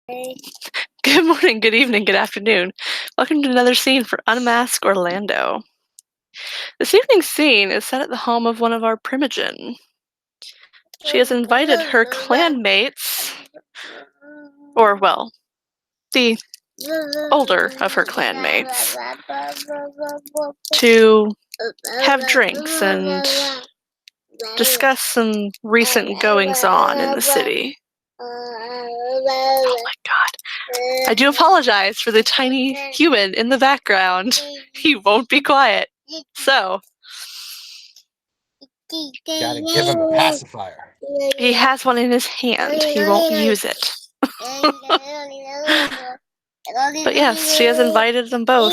Good morning, good evening, good afternoon. Welcome to another scene for Unmask Orlando. This evening's scene is set at the home of one of our Primogen. She has invited her clanmates, or, well, the older of her clanmates, to have drinks and discuss some recent goings-on in the city. Oh my god. I do apologize for the tiny human in the background. He won't be quiet. So, Gotta give him a pacifier. he has one in his hand. He won't use it. But yes, she has invited them both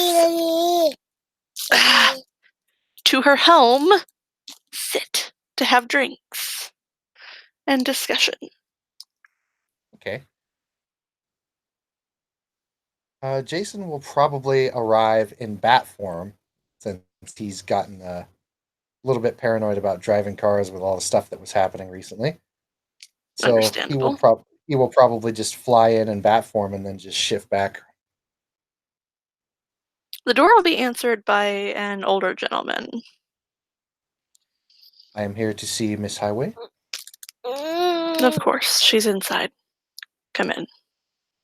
to her home, sit to have drinks and discussion. Okay. Jason will probably arrive in bat form since he's gotten a little bit paranoid about driving cars with all the stuff that was happening recently. So Understandable. he will probably just fly in bat form and then just shift back. The door will be answered by an older gentleman. I am here to see Miss Highway. Of course, she's inside. Come in.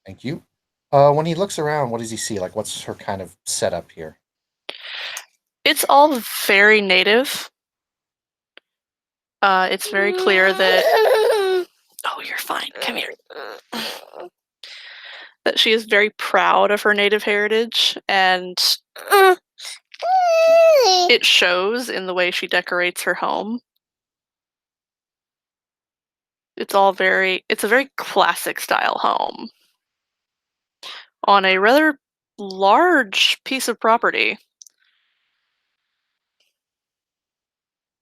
Thank you. When he looks around, what does he see? Like, what's her kind of setup here? It's all very native. It's very clear that... Oh, you're fine. Come here. That she is very proud of her native heritage, and it shows in the way she decorates her home. It's a very classic style home on a rather large piece of property.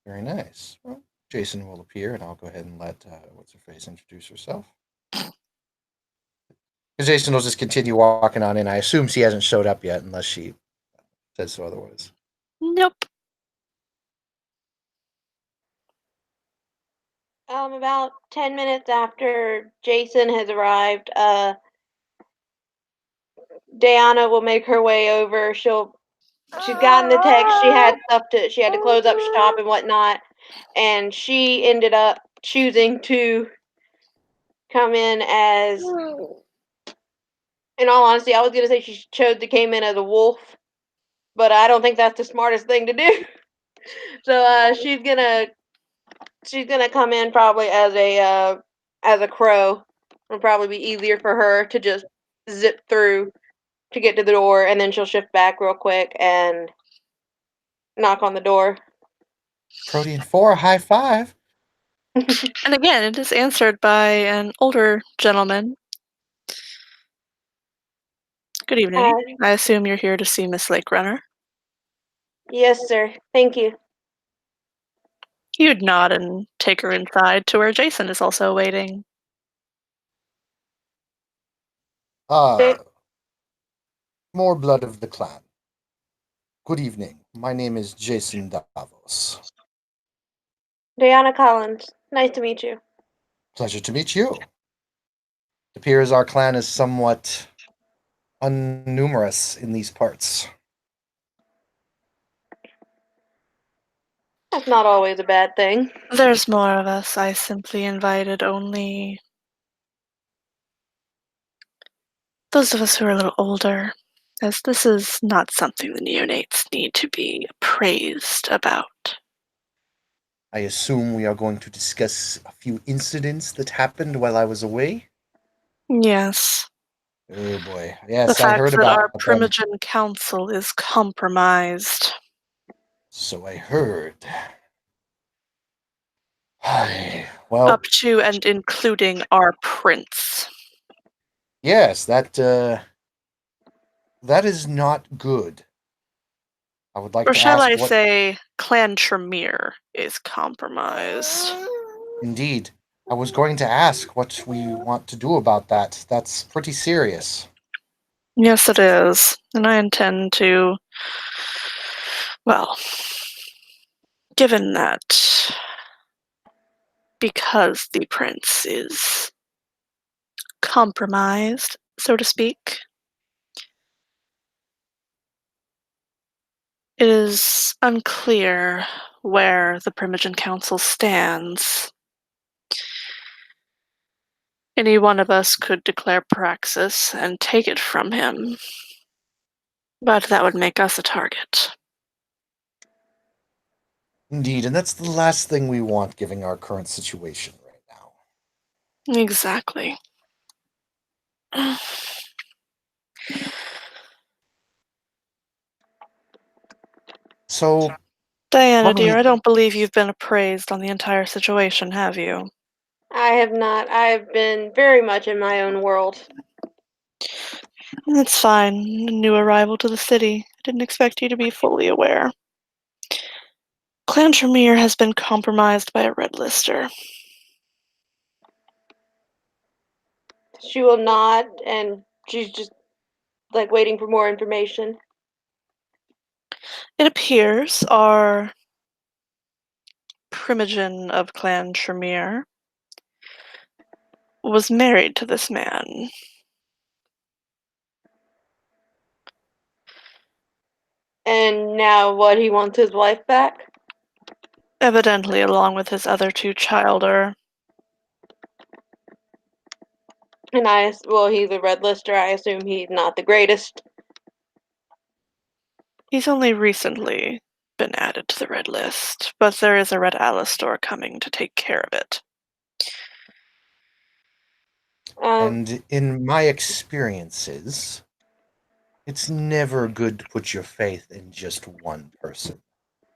Very nice. Well, Jason will appear, and I'll go ahead and let what's her face introduce herself. Jason will just continue walking on in. I assume she hasn't showed up yet, unless she says so otherwise. Nope. About 10 minutes after Jason has arrived, Diana will make her way over. She's gotten the text. She had to close up shop and whatnot, and she ended up choosing to come in as. In all honesty, I was gonna say she chose to came in as a wolf, but I don't think that's the smartest thing to do. So she's gonna come in probably as a crow. It'll probably be easier for her to just zip through to get to the door, and then she'll shift back real quick and knock on the door. Protein 4, high five. And again, it is answered by an older gentleman. Good evening. I assume you're here to see Miss Lake Runner. Yes, sir. Thank you. You'd nod and take her inside to where Jason is also waiting. More blood of the clan. Good evening. My name is Jason Davos. Diana Collins. Nice to meet you. Pleasure to meet you. It appears our clan is somewhat unnumerous in these parts. That's not always a bad thing. There's more of us. I simply invited only those of us who are a little older, as this is not something the neonates need to be appraised about. I assume we are going to discuss a few incidents that happened while I was away? Yes. Oh boy. The Yes, I fact heard that our about them. Primogen Council is compromised. So I heard. Well, Up to and including our prince. yes, that is not good. I would like Or to shall ask I what. say, Clan Tremere is compromised. Indeed. I was going to ask what we want to do about that. That's pretty serious. Yes, it is. And I intend to, well, given that because the prince is compromised, so to speak. It is unclear where the Primogen Council stands. Any one of us could declare praxis and take it from him, but that would make us a target. Indeed, and that's the last thing we want given our current situation right now. Exactly. So, Diana, what do we... dear, I don't believe you've been appraised on the entire situation, have you? I have not. I have been very much in my own world. It's fine. A new arrival to the city. I didn't expect you to be fully aware. Clan Tremere has been compromised by a red lister. She will nod, and she's just like waiting for more information. It appears our Primogen of Clan Tremere was married to this man. And now, what, he wants his wife back? Evidently, along with his other two childer. And well, he's a red lister. I assume he's not the greatest. He's only recently been added to the red list, but there is a red Alistor coming to take care of it. And in my experiences, it's never good to put your faith in just one person,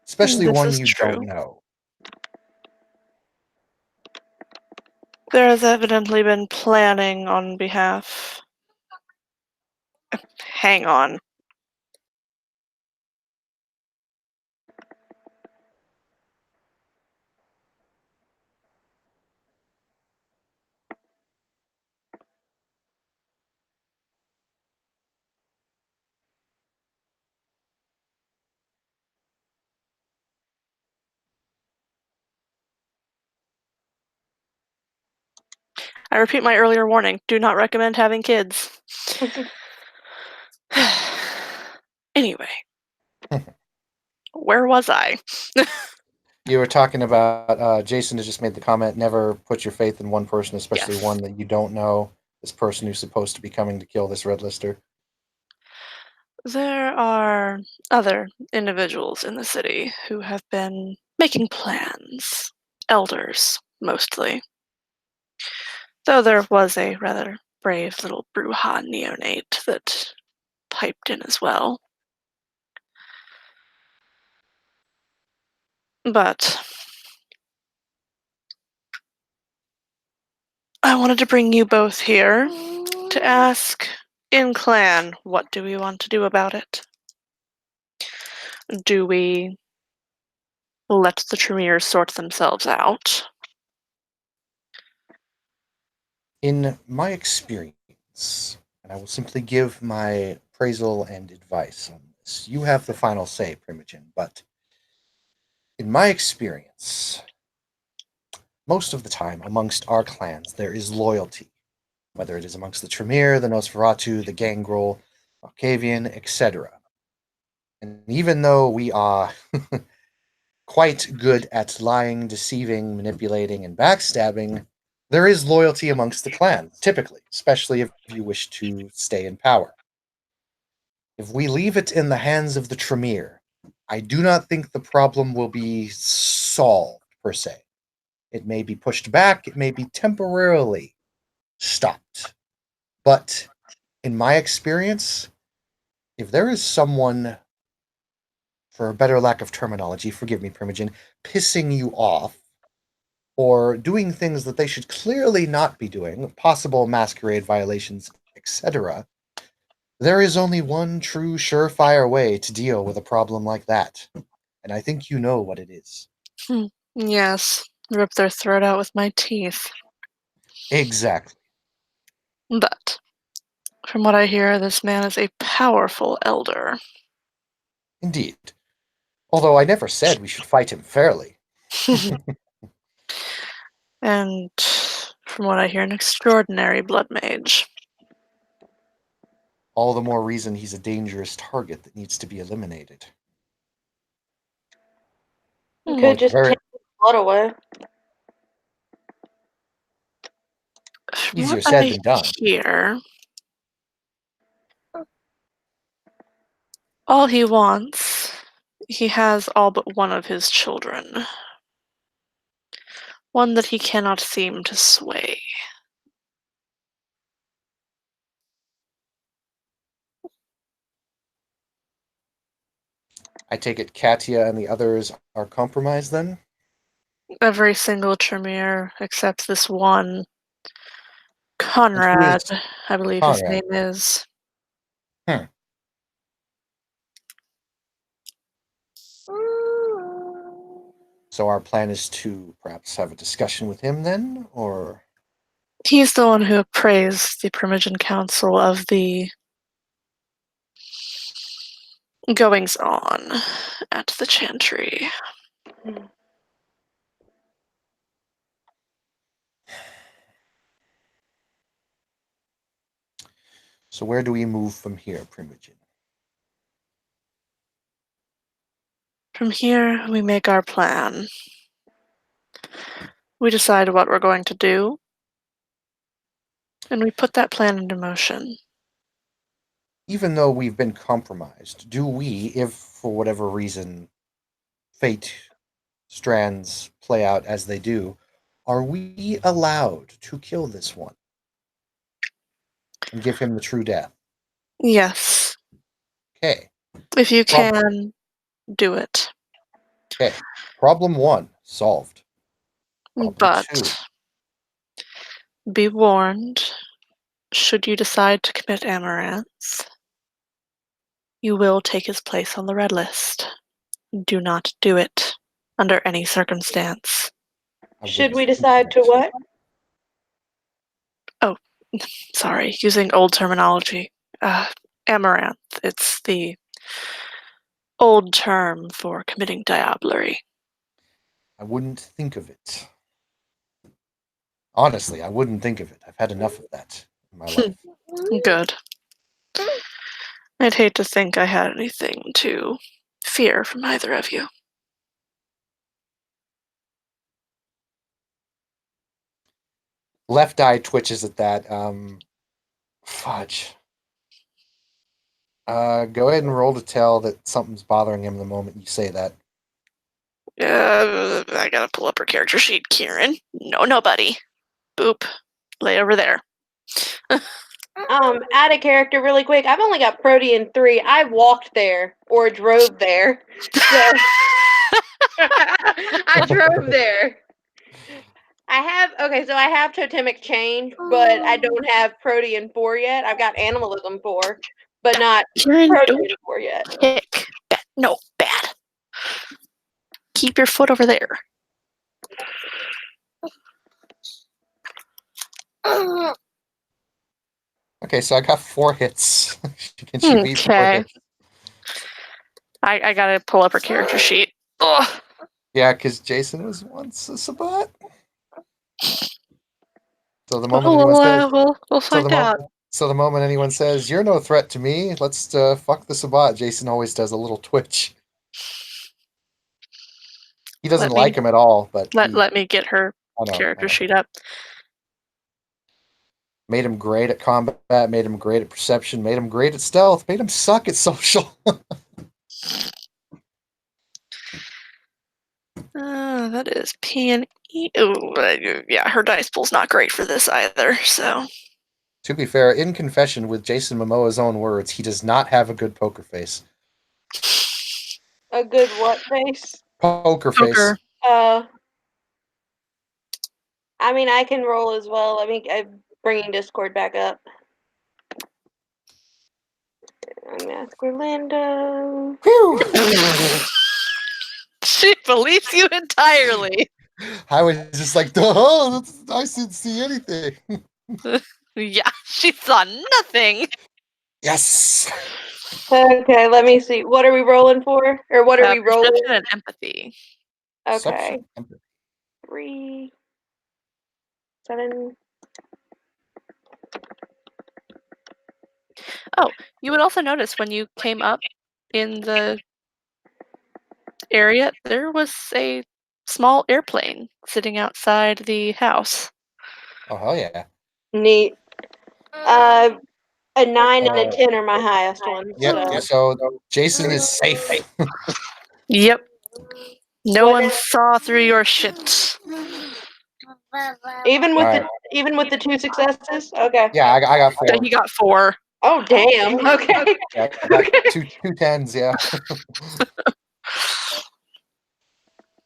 especially This one is you true. don't know. There has evidently been planning on behalf. Hang on. I repeat my earlier warning, do not recommend having kids. Anyway, where was I? You were talking about Jason has just made the comment, never put your faith in one person, especially Yes. one that you don't know, this person who's supposed to be coming to kill this red lister. There are other individuals in the city who have been making plans. Elders, mostly. Though there was a rather brave little Bruja neonate that piped in as well. But I wanted to bring you both here to ask, in clan, what do we want to do about it? Do we let the Tremere sort themselves out? In my experience, and I will simply give my appraisal and advice on this, you have the final say, Primogen, but in my experience, most of the time amongst our clans there is loyalty, whether it is amongst the Tremere, the Nosferatu, the Gangrel, Octavian, etc. And even though we are quite good at lying, deceiving, manipulating, and backstabbing, there is loyalty amongst the clans, typically, especially if you wish to stay in power. If we leave it in the hands of the Tremere, I do not think the problem will be solved, per se. It may be pushed back, it may be temporarily stopped. But in my experience, if there is someone, for a better lack of terminology, forgive me, Primogen, pissing you off, or doing things that they should clearly not be doing, possible masquerade violations, etc., there is only one true surefire way to deal with a problem like that. And I think you know what it is. Yes, rip their throat out with my teeth. Exactly. But, from what I hear, this man is a powerful elder. Indeed. Although I never said we should fight him fairly. And From what I hear, an extraordinary blood mage. All the more reason he's a dangerous target that needs to be eliminated. You Hmm. could just very take the blood away. From easier what said I than done. hear, all he wants, he has all but one of his children. One that he cannot seem to sway. I take it Katia and the others are compromised then? Every single Tremere except this one And who is Conrad, I believe his Conrad? name is. Hmm. So our plan is to perhaps have a discussion with him then, or He's the one who appraised the Primogen Council of the goings on at the Chantry. so where do we move from here, Primogen? From here, we make our plan. We decide what we're going to do, and we put that plan into motion. Even though we've been compromised, do we, if for whatever reason fate strands play out as they do, are we allowed to kill this one and give him the true death? Yes, Okay. if you Prob- can, do it. okay. Problem 1 solved. Problem 2. But be warned, should you decide to commit amaranth, you will take his place on the red list. Do not do it under any circumstance. Should wouldn't we think decide of to it. what? Oh, sorry, using old terminology. Amaranth, it's the old term for committing diablerie. I wouldn't think of it. Honestly, I wouldn't think of it. I've had enough of that in my life. Good. I'd hate to think I had anything to fear from either of you. Left eye twitches at that. Fudge. Go ahead and roll to tell that something's bothering him the moment you say that. I gotta pull up her character sheet, Kieran. No, nobody. Boop. Lay over there. Add a character really quick. I've only got Protean 3. I walked there or drove there. So I drove there. So I have Totemic Change, but I don't have Protean 4 yet. I've got Animalism 4, but not Kieran, don't Protean 4 yet. kick. Bad. No, bad. Keep your foot over there. Okay, so I got 4 hits. Can she beat 4 Okay. hits? I gotta pull up her character sheet. Ugh. Yeah, because Jason was once a Sabat. So the moment anyone says, We'll so the find out. moment, so the moment anyone says, "You're no threat to me," let's fuck the Sabat. Jason always does a little twitch. He doesn't Let me like him at all, but let me get her I know. character sheet up. Made him great at combat, made him great at perception, made him great at stealth, made him suck at social. That is P and E. Ooh, yeah, her dice pool's not great for this either. So To be fair, in confession, with Jason Momoa's own words, he does not have a good poker face. A good what face? Poker face. poker. I mean, I can roll as well. I'm bringing Discord back up. Unmask Orlando. Whew. She believes you entirely. I was just like, oh, I didn't see anything. Yeah, she saw nothing. Yes. Okay, let me see. What are we rolling for? Or what are we rolling? Perception and empathy. Okay. Perception. 3, 7, Oh, you would also notice when you came up in the area, there was a small airplane sitting outside the house. Oh, hell yeah. Neat. A 9 and a Uh, 10 are my highest ones. Yep. So Jason is safe. Yep. No What one now? saw through your shit. Even with Alright. the 2 successes? Okay. Yeah, I got So 4. he got 4. Oh damn. Okay. Yeah, I got Okay. two tens. Yeah.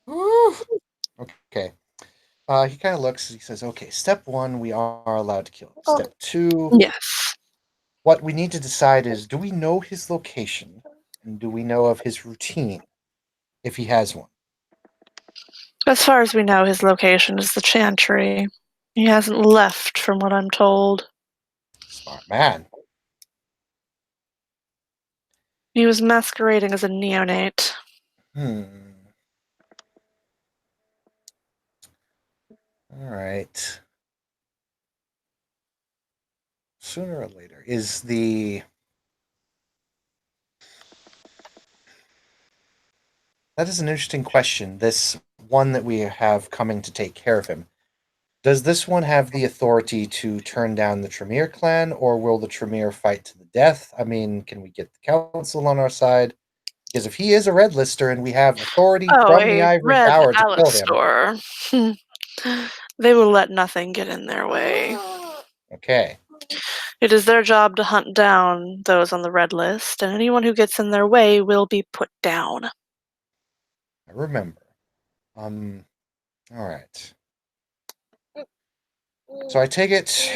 Woo. Okay. He kind of looks. He says, "Okay, step 1, we are allowed to kill him. Step 2, Yes. what we need to decide is, do we know his location, and do we know of his routine, if he has one?" As far as we know, his location is the Chantry. He hasn't left, from what I'm told. Smart man. He was masquerading as a neonate. Hmm. All right. Sooner or later is the. That is an interesting question. This one that we have coming to take care of him. Does this one have the authority to turn down the Tremere clan, or will the Tremere fight to the death? I mean, can we get the council on our side? Because if he is a red lister and we have authority Oh, from the a Ivory red Tower to kill him, Alex They will let nothing get in their way. okay, It is their job to hunt down those on the red list, and anyone who gets in their way will be put down. I remember. All right. So I take it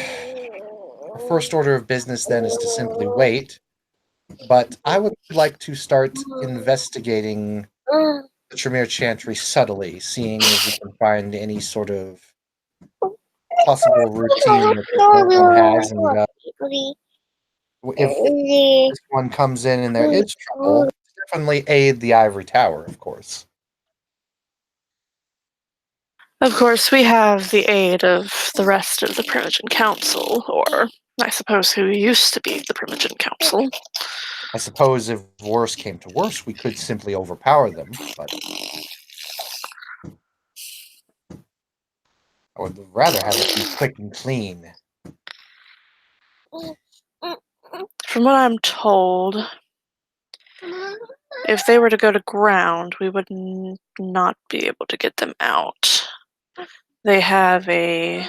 our first order of business then is to simply wait, but I would like to start investigating the Tremere Chantry subtly, seeing if we can find any sort of possible routine that this one has, and if this one comes in and there is trouble, definitely aid the Ivory Tower, of course. Of course, we have the aid of the rest of the Primogen Council, or I suppose who used to be the Primogen Council. I suppose if worse came to worse, we could simply overpower them, but I would rather have it be quick and clean. From what I'm told, if they were to go to ground, we would not be able to get them out. They have a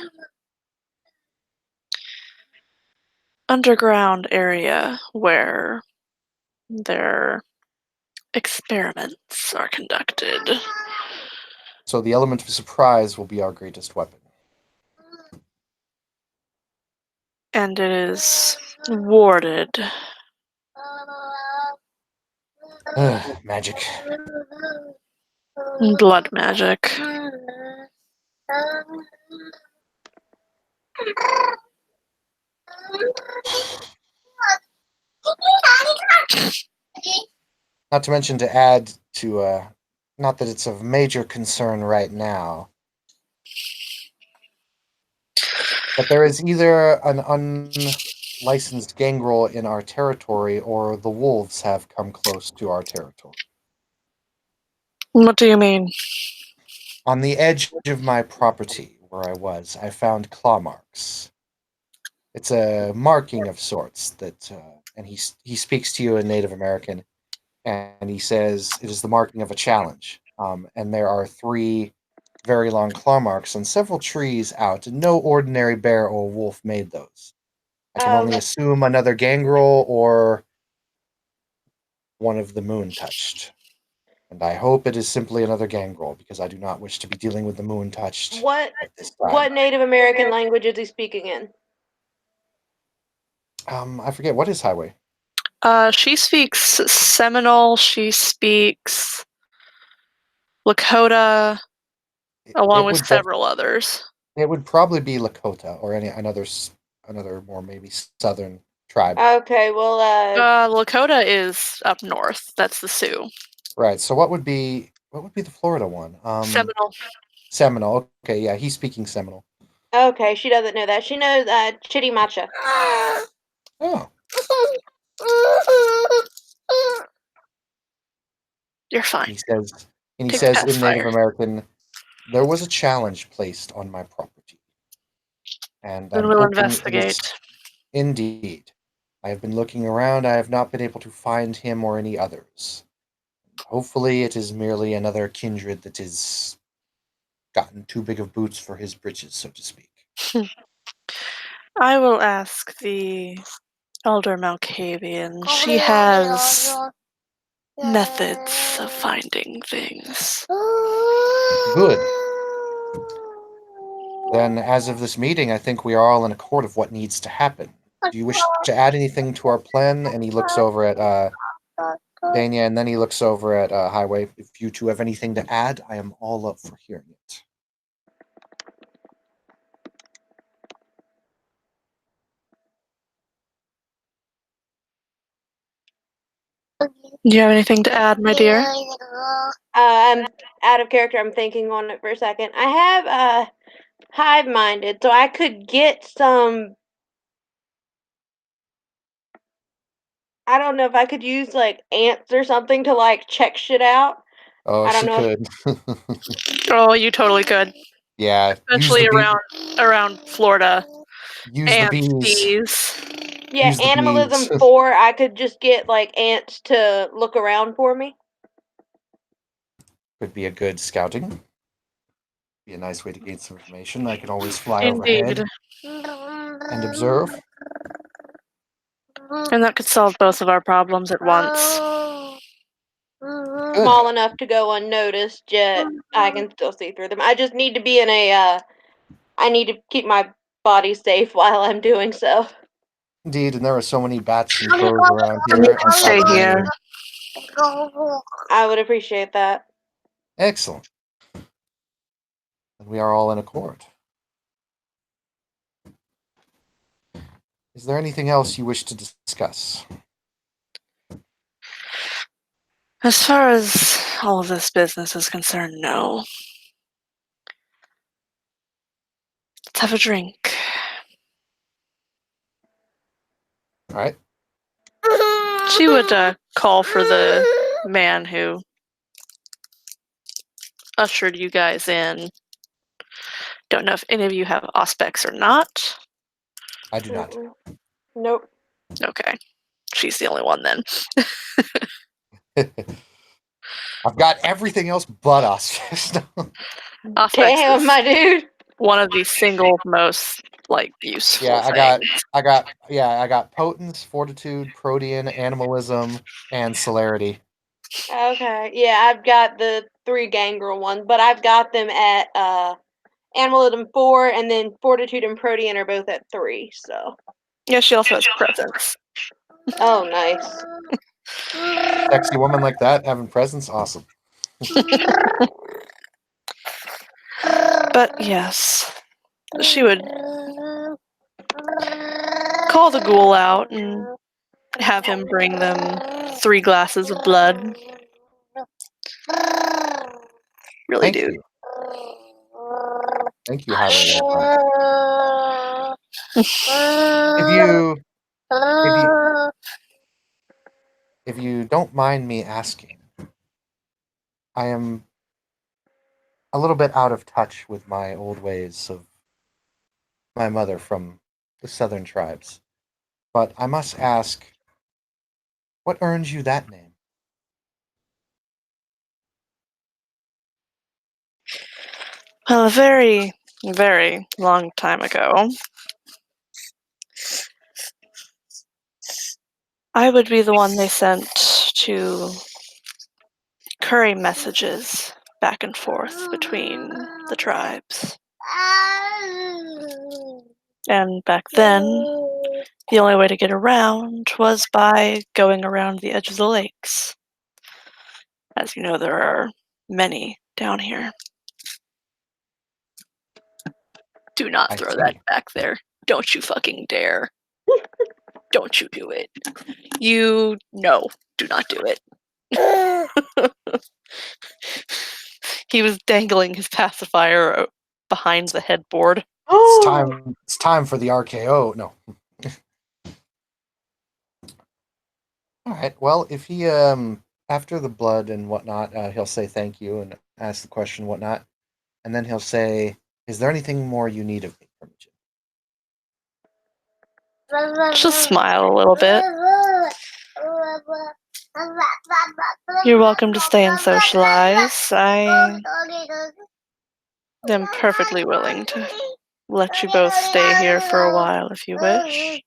underground area where their experiments are conducted. So the element of surprise will be our greatest weapon. And it is warded. Magic. Blood magic. Not to mention to add to, not that it's of major concern right now, but there is either an unlicensed gangrel in our territory or the wolves have come close to our territory. What do you mean? On the edge of my property where I was, I found claw marks. It's a marking of sorts that, and he speaks to you in Native American, and he says it is the marking of a challenge. And there are 3 very long claw marks on several trees out, and no ordinary bear or wolf made those. I can only assume another gangrel or one of the moon touched. And I hope it is simply another gangrel, because I do not wish to be dealing with the moon touched What at this what time. Native American language is he speaking in? I forget, what is highway? She speaks Seminole, she speaks Lakota, along It with would def- several others. it would probably be Lakota or any another more maybe southern tribe. Okay, well, Lakota is up north. That's the Sioux. Right. So what would be the Florida one? Seminole. Seminole. Okay, yeah, he's speaking Seminole. okay, she doesn't know that. She knows Chitty Matcha. Oh. You're fine. And he Take says the in Native pacifier. American, there was a challenge placed on my property. And Then I'm we'll hoping investigate. indeed. I have been looking around. I have not been able to find him or any others. Hopefully it is merely another kindred that is gotten too big of boots for his britches, so to speak. I will ask the Elder Malkavian. She has methods of finding things. Good. Then, as of this meeting, I think we are all in accord of what needs to happen. Do you wish to add anything to our plan? And he looks over at Dania, and then he looks over at Highway. If you two have anything to add, I am all up for hearing it. Do you have anything to add, my dear? I'm out of character. I'm thinking on it for a second. I have hive minded, so I could get some. I don't know if I could use like ants or something to like check shit out. Oh, I don't she know. could. Oh, you totally could. Yeah, Especially around Florida. use the Ants, bees. bees. Yeah, Use the animalism bees. 4. I could just get like ants to look around for me. Could be a good scouting. Be a nice way to gain some information. I can always fly Indeed. overhead and observe. And that could solve both of our problems at once. Good. Small enough to go unnoticed, yet I can still see through them. I just need to be in a. I need to keep my body safe while I'm doing so. Indeed, and there are so many bats and crows around here. I Stay probably here. I would appreciate that. Excellent. And we are all in accord. Is there anything else you wish to discuss? As far as all of this business is concerned, no. Let's have a drink. All right. She would call for the man who ushered you guys in. Don't know if any of you have aspects or not. I do not. Mm-mm. Nope. Okay. She's the only one then. I've got everything else but us. Aspects Damn, is my dude. one of the single most useful Yeah, things. I got potence, fortitude, protean, animalism, and celerity. Okay. Yeah, I've got the 3 gangrel ones, but I've got them at animalism 4, and then fortitude and protean are both at 3. So. Yeah, she also has presence. Oh, nice. Sexy woman like that having presence, awesome. But yes, she would call the ghoul out and have him bring them 3 glasses of blood. Really, Thank dude. you. Thank you, Highway Warfront. If you don't mind me asking, I am a little bit out of touch with my old ways of my mother from the southern tribes. But I must ask, what earns you that name? Well, a very, very long time ago, I would be the one they sent to curry messages back and forth between the tribes. And back then, the only way to get around was by going around the edge of the lakes. As you know, there are many down here. Do not I throw that see. back there. Don't you fucking dare. Don't you do it. No, do not do it. He was dangling his pacifier behind the headboard. It's time for the RKO. No. All right. Well, if he after the blood and whatnot, he'll say thank you and ask the question whatnot, and then he'll say, "Is there anything more you need of me, Primogen?" Just smile a little bit. You're welcome to stay and socialize. I am perfectly willing to let you both stay here for a while if you wish.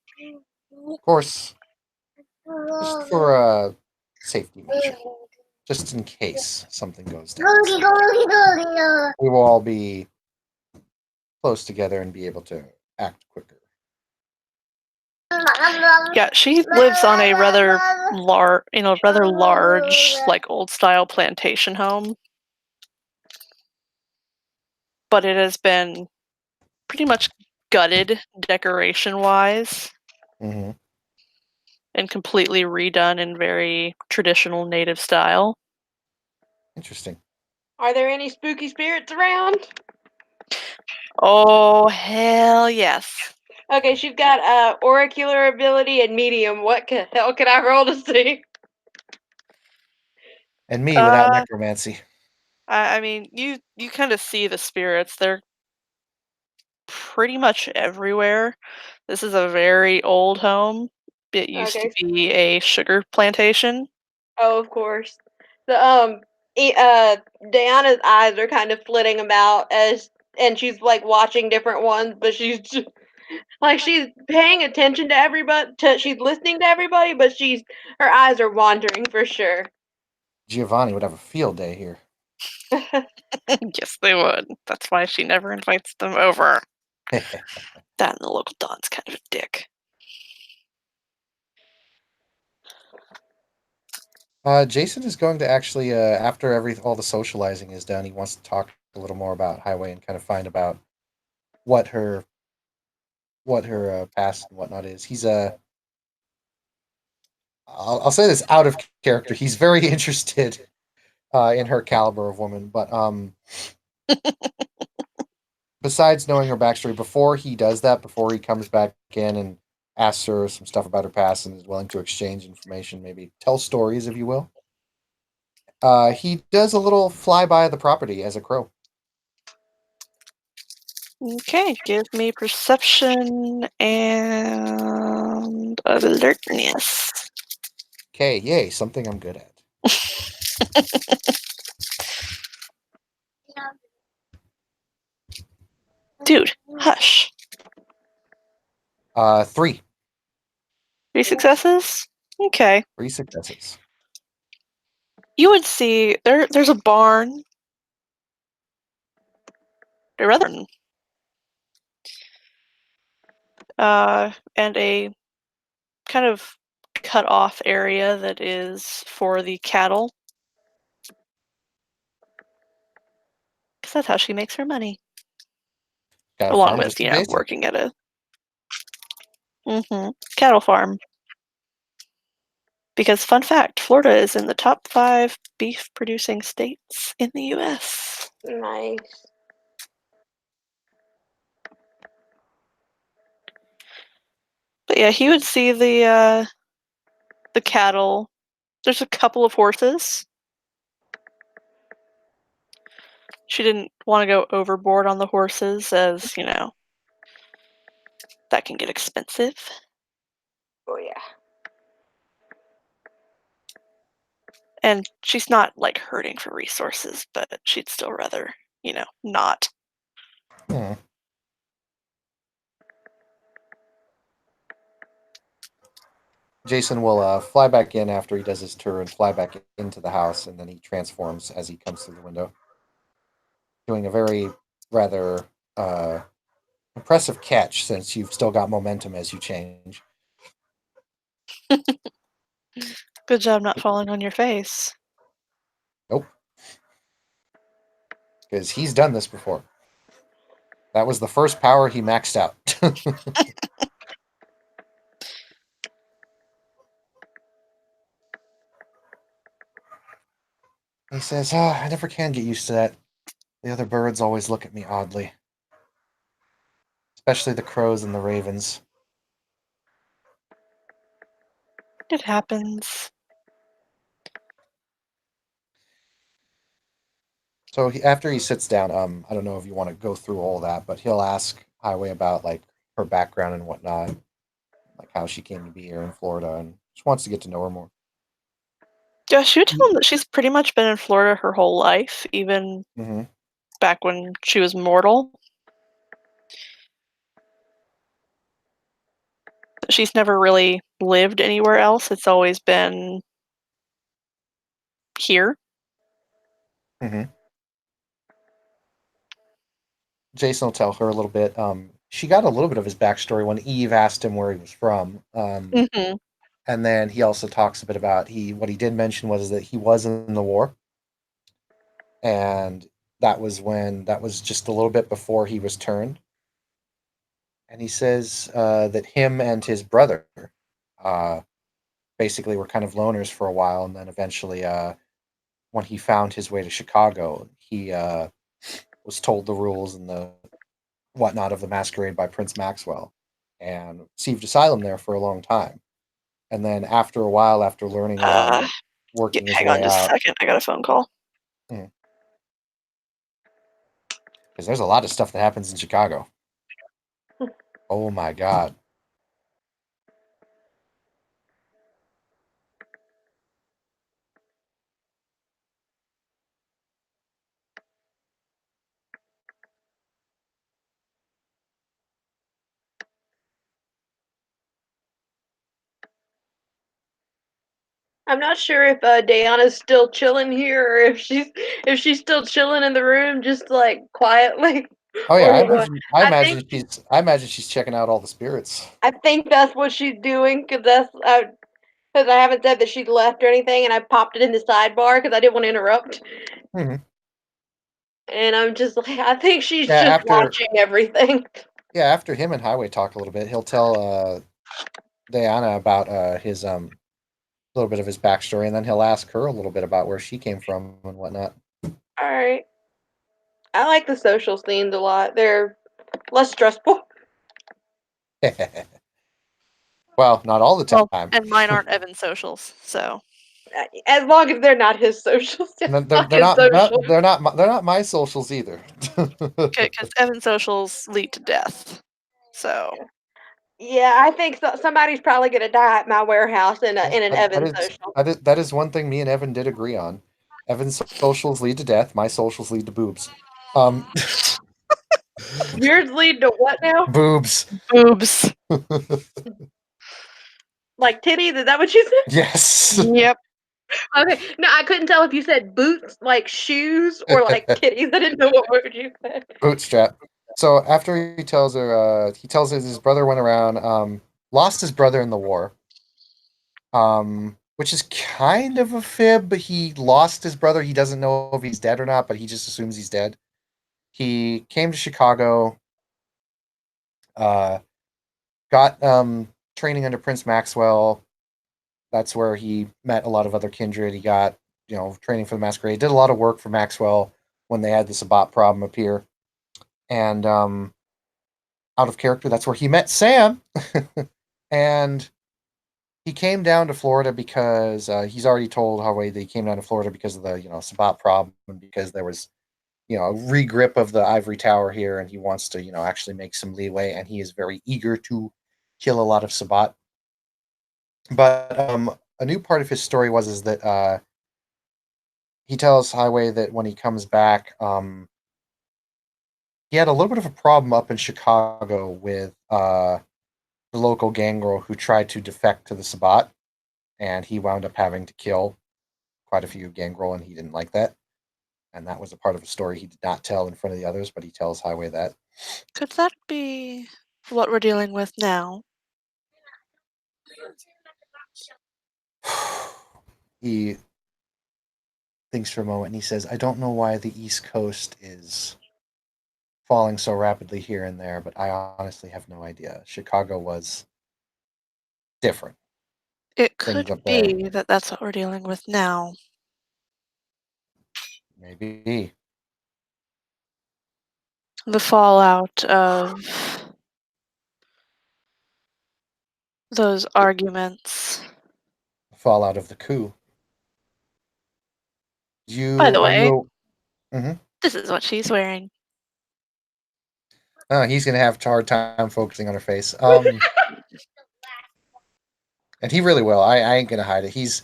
Of course, just for a safety measure, just in case something goes down. We will all be close together and be able to act quicker. Yeah, she lives on a rather large, like old style plantation home. But it has been pretty much gutted decoration wise Mm-hmm. and completely redone in very traditional native style. Interesting. Are there any spooky spirits around? Oh, hell yes. Okay, she's got oracular ability and medium. What hell can I roll to see? And me without necromancy. I mean, you kind of see the spirits. They're pretty much everywhere. This is a very old home. It used to Okay. be a sugar plantation. Oh, of course. The Diana's eyes are kind of flitting about and she's like watching different ones, but she's just, like she's paying attention to everybody. She's listening to everybody, but her eyes are wandering for sure. Giovanni would have a field day here. Yes, they would. That's why she never invites them over. That and the local Don's kind of a dick. Jason is going to actually, after all the socializing is done, he wants to talk a little more about Highway and kind of find about what her past and whatnot is. He's I'll say this out of character. He's very interested in her caliber of woman, but besides knowing her backstory, before he does that, before he comes back in and asks her some stuff about her past and is willing to exchange information, maybe tell stories, if you will. He does a little flyby of the property as a crow. Okay, give me perception and alertness. Okay, yay, something I'm good at. Dude, hush. 3. 3 successes? Okay. 3 successes. You would see there's a barn. They're rather and a kind of cut off area that is for the cattle. Because that's how she makes her money. Got a Along farm with, just adjacent. working at a cattle farm. Because, fun fact, Florida is in the top 5 beef producing states in the US. Nice. But yeah, he would see the cattle. There's a couple of horses. She didn't want to go overboard on the horses, as that can get expensive. Oh yeah. And she's not like hurting for resources, but she'd still rather, not. Hmm. Jason will fly back in after he does his tour and fly back into the house, and then he transforms as he comes through the window, doing a very rather impressive catch since you've still got momentum as you change. Good job not falling on your face. Nope, because he's done this before. That was the first power he maxed out. He says, I never can get used to that. The other birds always look at me oddly, especially the crows and the ravens. It happens. So after he sits down, I don't know if you want to go through all that, but he'll ask Highway about like her background and whatnot, like how she came to be here in Florida, and just wants to get to know her more. Yeah, she would tell him that she's pretty much been in Florida her whole life, even Mm-hmm. back when she was mortal. She's never really lived anywhere else. It's always been here. Mm-hmm. Jason will tell her a little bit. She got a little bit of his backstory when Eve asked him where he was from. Mhm. And then he also talks a bit about what he did mention was that he was in the war, and that was just a little bit before he was turned. And he says that him and his brother uh, basically were kind of loners for a while, and then eventually, when he found his way to Chicago, he was told the rules and the whatnot of the masquerade by Prince Maxwell, and received asylum there for a long time. And then after a while, after learning a lot Uh, and working his hang on way just a out, second. I got a phone call. because there's a lot of stuff that happens in Chicago. Oh my god. I'm not sure if Diana's still chilling here or if she's still chilling in the room, just like quietly, Oh yeah, or what. I think I imagine she's checking out all the spirits. I think that's what she's doing because because I haven't said that she's left or anything, and I popped it in the sidebar because I didn't want to interrupt. Mm-hmm. And I'm just like, I think she's Yeah, just watching everything. after him and Highway talk a little bit, he'll tell Diana about his little bit of his backstory, and then he'll ask her a little bit about where she came from and whatnot. All right, I like the social scenes a lot. They're less stressful. Well, not all the Well, time. and mine aren't Evan's socials, so As long as they're not his socials, They're, fuck they're his not socials. they're not my socials either. because Evan's socials lead to death. So Yeah, I think somebody's probably gonna die at my warehouse in an Evan social. that is one thing me and Evan did agree on. Evan's socials lead to death. My socials lead to boobs. Um, Yours lead to what now? boobs. boobs. Like titties? Is that what you said? Yes. Yep. Okay, no, I couldn't tell if you said boots, like shoes, or like titties. I didn't know what word you said. Bootstrap. So after he tells her his brother went around, lost his brother in the war, which is kind of a fib. But he lost his brother. He doesn't know if he's dead or not, but he just assumes he's dead. He came to Chicago, uh, got training under Prince Maxwell. That's where he met a lot of other kindred. He got training for the Masquerade. Did a lot of work for Maxwell when they had the Sabat problem appear, and out of character, that's where he met Sam, and he came down to Florida because he's already told Hawaii that he came down to Florida because of the Sabat problem and because there was a regrip of the ivory tower here, and he wants to actually make some leeway, and he is very eager to kill a lot of Sabat. But a new part of his story is that he tells Highway that when he comes back, he had a little bit of a problem up in Chicago with the local gangrel who tried to defect to the Sabat, and he wound up having to kill quite a few gangrel, and he didn't like that. And that was a part of a story he did not tell in front of the others, but he tells Highway that. Could that be what we're dealing with now? He thinks for a moment and he says, I don't know why the East Coast is falling so rapidly here and there, but I honestly have no idea. Chicago was different. It Things could up there, be that that's what we're dealing with now. maybe. The fallout of those arguments. Fallout of the coup. By the Are way, you? Mm-hmm. This is what she's wearing. Oh, he's gonna have a hard time focusing on her face. And he really will. I ain't gonna hide it. He's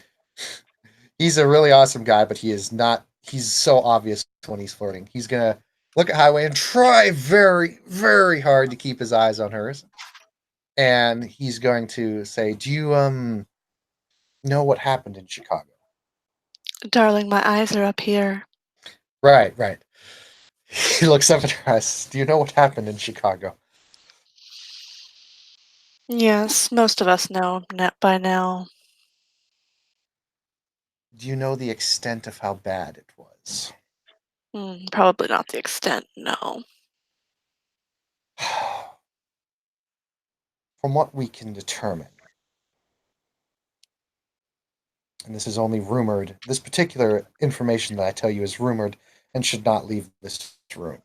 a really awesome guy, but he is not. He's so obvious when he's flirting. He's gonna look at Highway and try very, very hard to keep his eyes on hers. And he's going to say, "Do you know what happened in Chicago?" Darling, my eyes are up here. Right, right. He looks up at her. Do you know what happened in Chicago? Yes, most of us know by now. Do you know the extent of how bad it was? Probably not the extent, no. From what we can determine, and this is only rumored, this particular information that I tell you is rumored and should not leave this room.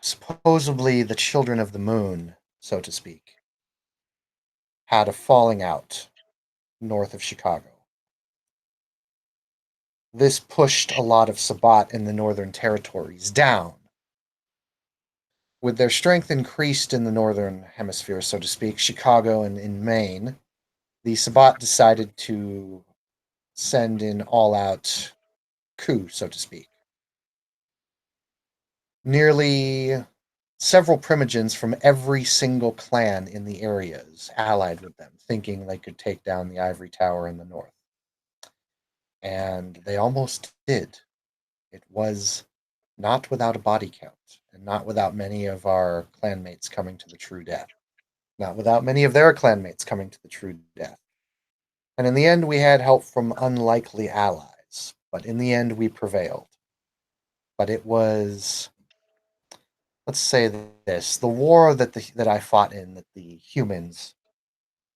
Supposedly, the children of the moon, so to speak, had a falling out north of Chicago. This pushed a lot of Sabbat in the northern territories down. With their strength increased in the northern hemisphere, so to speak, Chicago and in Maine, the Sabbat decided to send an all out coup, so to speak. Nearly several primogens from every single clan in the areas allied with them, thinking they could take down the ivory tower in the north. And they almost did. It was not without a body count, and not without many of our clanmates coming to the true death. Not without many of their clanmates coming to the true death. And in the end, we had help from unlikely allies, but in the end, we prevailed. But it was, let's say this, the war that I fought in, that the humans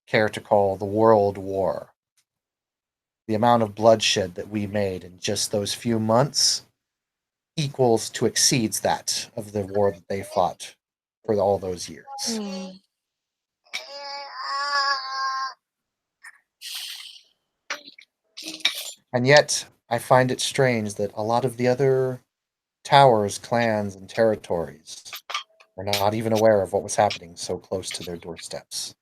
care to call the World War, the amount of bloodshed that we made in just those few months equals to exceeds that of the war that they fought for all those years. Hmm. And yet, I find it strange that a lot of the other towers, clans, and territories were not even aware of what was happening so close to their doorsteps.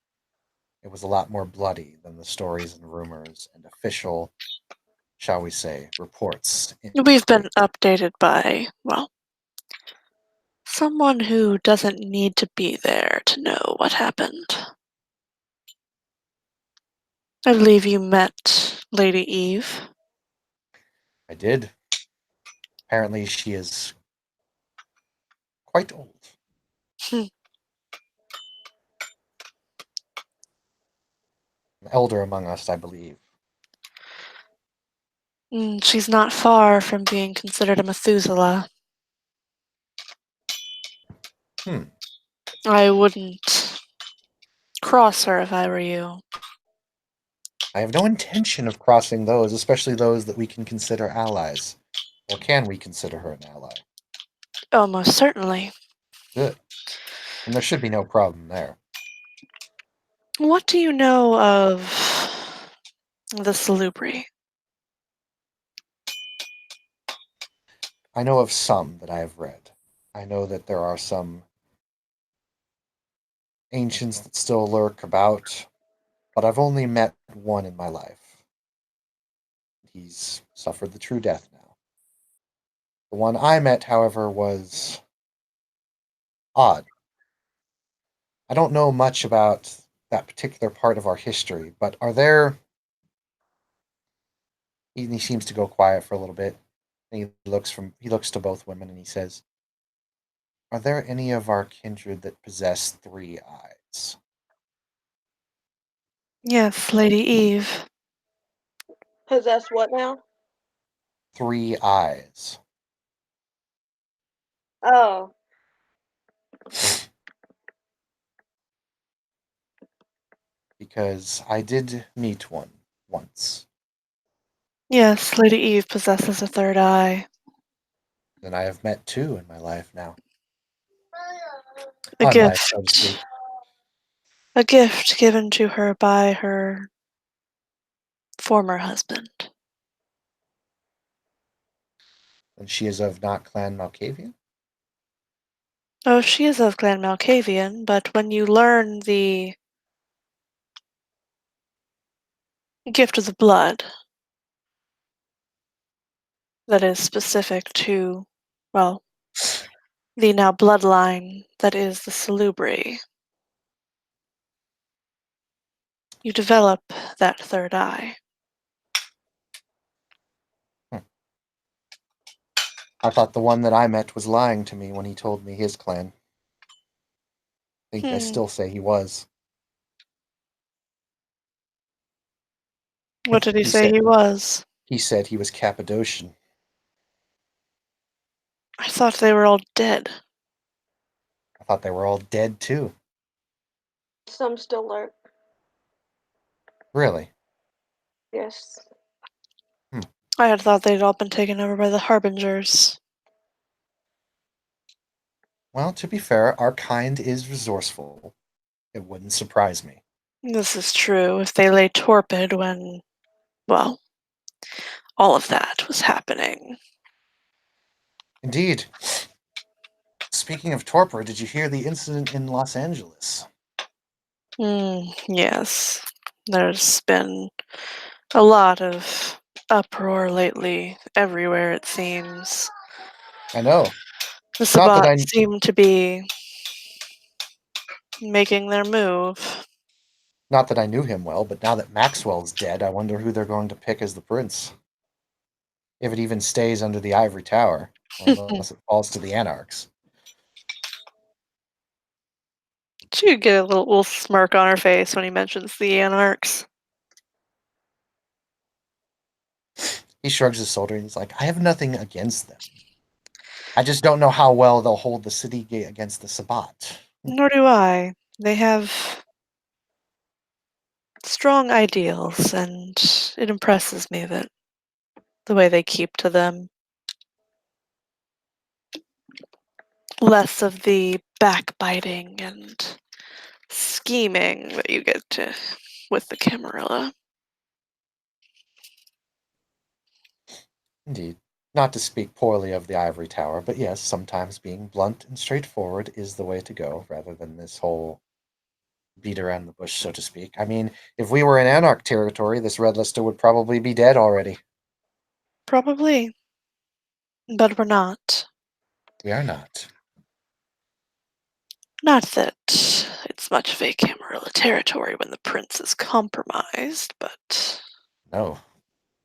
It was a lot more bloody than the stories and rumors and official, shall we say, reports We've been indicate. updated by, well, someone who doesn't need to be there to know what happened. I believe you met Lady Eve. I did. Apparently, she is quite old. Hmm. An elder among us, I believe. She's not far from being considered a Methuselah. Hmm. I wouldn't cross her if I were you. I have no intention of crossing those, especially those that we can consider allies. Or can we consider her an ally? Oh, most certainly. Good. And there should be no problem there. What do you know of the Salubri? I know of some that I have read. I know that there are some ancients that still lurk about, but I've only met one in my life. He's suffered the true death now. The one I met, however, was odd. I don't know much about that particular part of our history, but are there. He seems to go quiet for a little bit. And he looks to both women and he says, "Are there any of our kindred that possess three eyes?" Yes, Lady Eve. Possess what now? Three eyes. Oh, Because I did meet one once, Yes, Lady Eve possesses a third eye. and I have met two in my life now. A On life, so to gift. speak. A gift given to her by her former husband. And she is of not Clan Malkavian? Oh, she is of Clan Malkavian, but when you learn the gift of the blood that is specific to, well, the now bloodline that is the Salubri, you develop that third eye. I thought the one that I met was lying to me when he told me his clan. I still say he was. What did he He say said he was? he said he was Cappadocian. I thought they were all dead. I thought they were all dead too. Some still lurk. Really? Yes. I had thought they'd all been taken over by the Harbingers. Well, to be fair, our kind is resourceful. It wouldn't surprise me. This is true. If they lay torpid when, well, all of that was happening. Indeed. Speaking of torpor, did you hear the incident in Los Angeles? Yes. There's been a lot of uproar lately, everywhere it seems. I know. The Not that Sabbats I seem to be making their move. not that I knew him well, but now that Maxwell's dead, I wonder who they're going to pick as the prince. If it even stays under the ivory tower, or unless it falls to the anarchs. She get a little smirk on her face when he mentions the Anarchs. He shrugs his shoulder and he's like, I have nothing against them. I just don't know how well they'll hold the city gate against the Sabbat. Nor do I. They have strong ideals, and it impresses me that the way they keep to them. Less of the backbiting and scheming that you get to with the Camarilla. Indeed. Not to speak poorly of the ivory tower, but yes, sometimes being blunt and straightforward is the way to go, rather than this whole beat around the bush, so to speak. I mean, if we were in anarch territory, this red lister would probably be dead already. Probably. But we're not. We are not. Not that it's much of a Camarilla territory when the prince is compromised, but No.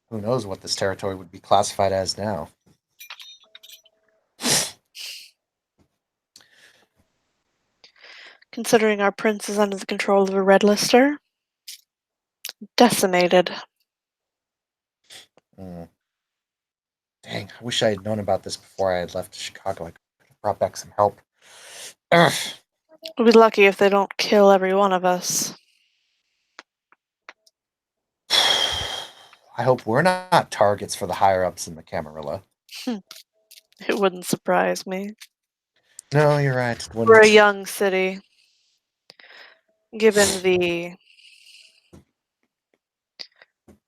Who knows what this territory would be classified as now? considering our prince is under the control of a red lister, decimated. Mm. Dang, I wish I had known about this before I had left Chicago. I could have brought back some help. Ugh. We'll be lucky if they don't kill every one of us. I hope we're not targets for the higher ups in the Camarilla. It wouldn't surprise me. No, you're right. It We're a wouldn't. young city. Given the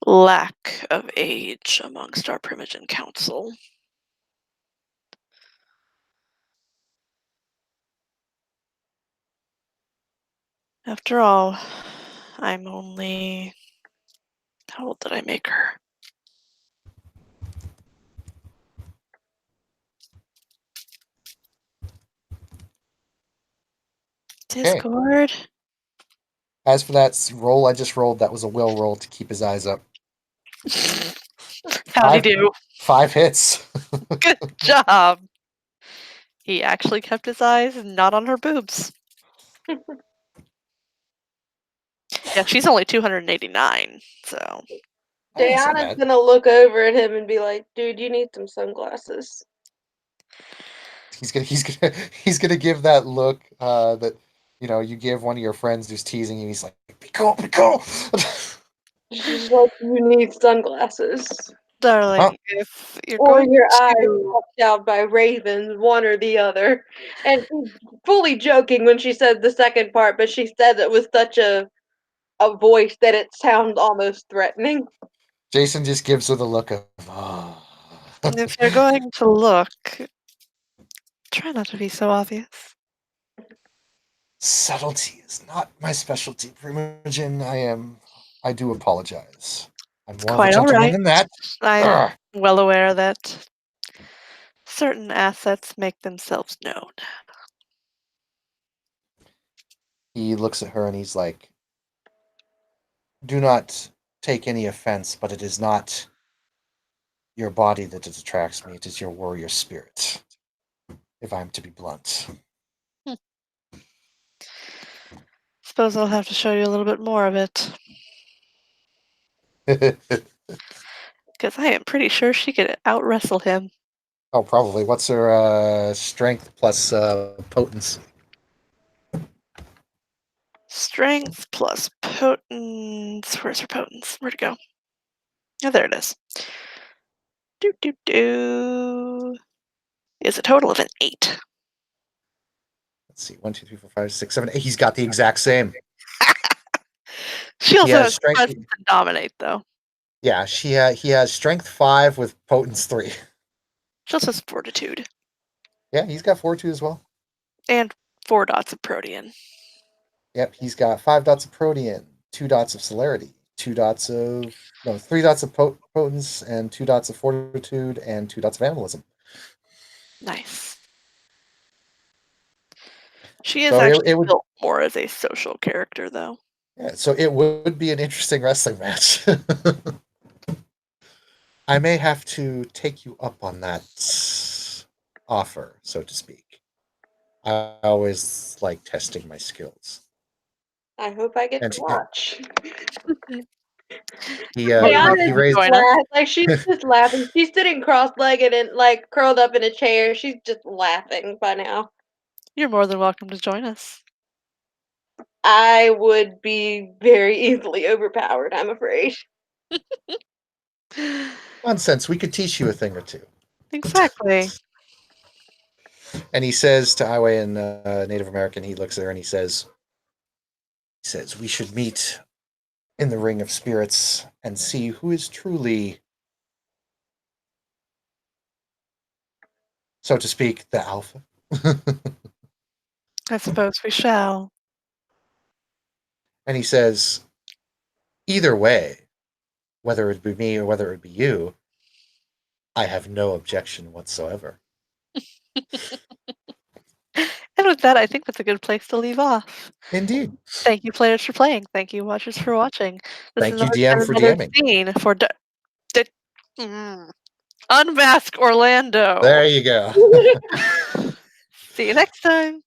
lack of age amongst our Primogen Council. After all, I'm only... How old did I make her? Okay. Discord? As for that roll I just rolled, that was a will roll to keep his eyes up. How'd he do? 5 hits. Good job! He actually kept his eyes not on her boobs. Yeah, she's only 289, so... Oh, that's not Diana's bad. gonna look over at him and be like, dude, you need some sunglasses. He's gonna give that look that you give one of your friends who's teasing you. He's like, be cool, be cool. She's like, you need sunglasses. Darling, if you're Or going your eyes to... popped out by ravens, one or the other. And she's fully joking when she said the second part, but she said it with such a voice that it sounds almost threatening. Jason just gives her the look of, oh. And if you're going to look, try not to be so obvious. Subtlety is not my specialty, Primogen. I do apologize. I'm It's more of a quite all gentleman right. than that. I'm Ugh. well aware that certain assets make themselves known. He looks at her and he's like, do not take any offense, but it is not your body that attracts me, it is your warrior spirit, if I'm to be blunt. Hmm. Suppose I'll have to show you a little bit more of it. Because I am pretty sure she could out-wrestle him. Oh, probably. What's her strength plus potence? Strength plus potence. Where's her potence? Where'd it go? Oh, there it is. Is a total of an 8. Let's see. 1, 2, 3, 4, 5, 6, 7, 8. He's got the exact same. She He also has has strength. presence to dominate, though. Yeah, he has strength 5 with potence 3. She also has fortitude. Yeah, he's got fortitude as well. And 4 dots of protean. Yep, he's got 5 dots of protean, 2 dots of celerity, 3 dots of potence, and 2 dots of fortitude, and 2 dots of animalism. Nice. She is So actually it would, built more as a social character, though. yeah, so it would be an interesting wrestling match. I may have to take you up on that offer, so to speak. I always like testing my skills. I hope I get And to watch. More than Brianna he welcome to raised. join us. laughs. Like she's just laughing. She's sitting cross-legged and like curled up in a chair. She's just laughing by now. You're more than welcome to join us. I would be very easily overpowered, I'm afraid. Nonsense. We could teach you a thing or two. Exactly. And he says to Iway in Native American, he looks at her and he says, we should meet in the ring of spirits and see who is truly, so to speak, the alpha. I suppose we shall. And he says, either way, whether it be me or whether it be you, I have no objection whatsoever. And with that, I think that's a good place to leave off. Indeed. Thank you, players, for playing. Thank you, watchers, for watching. This Thank is you, DM, for another DMing. scene for Unmask Orlando. There you go. See you next time.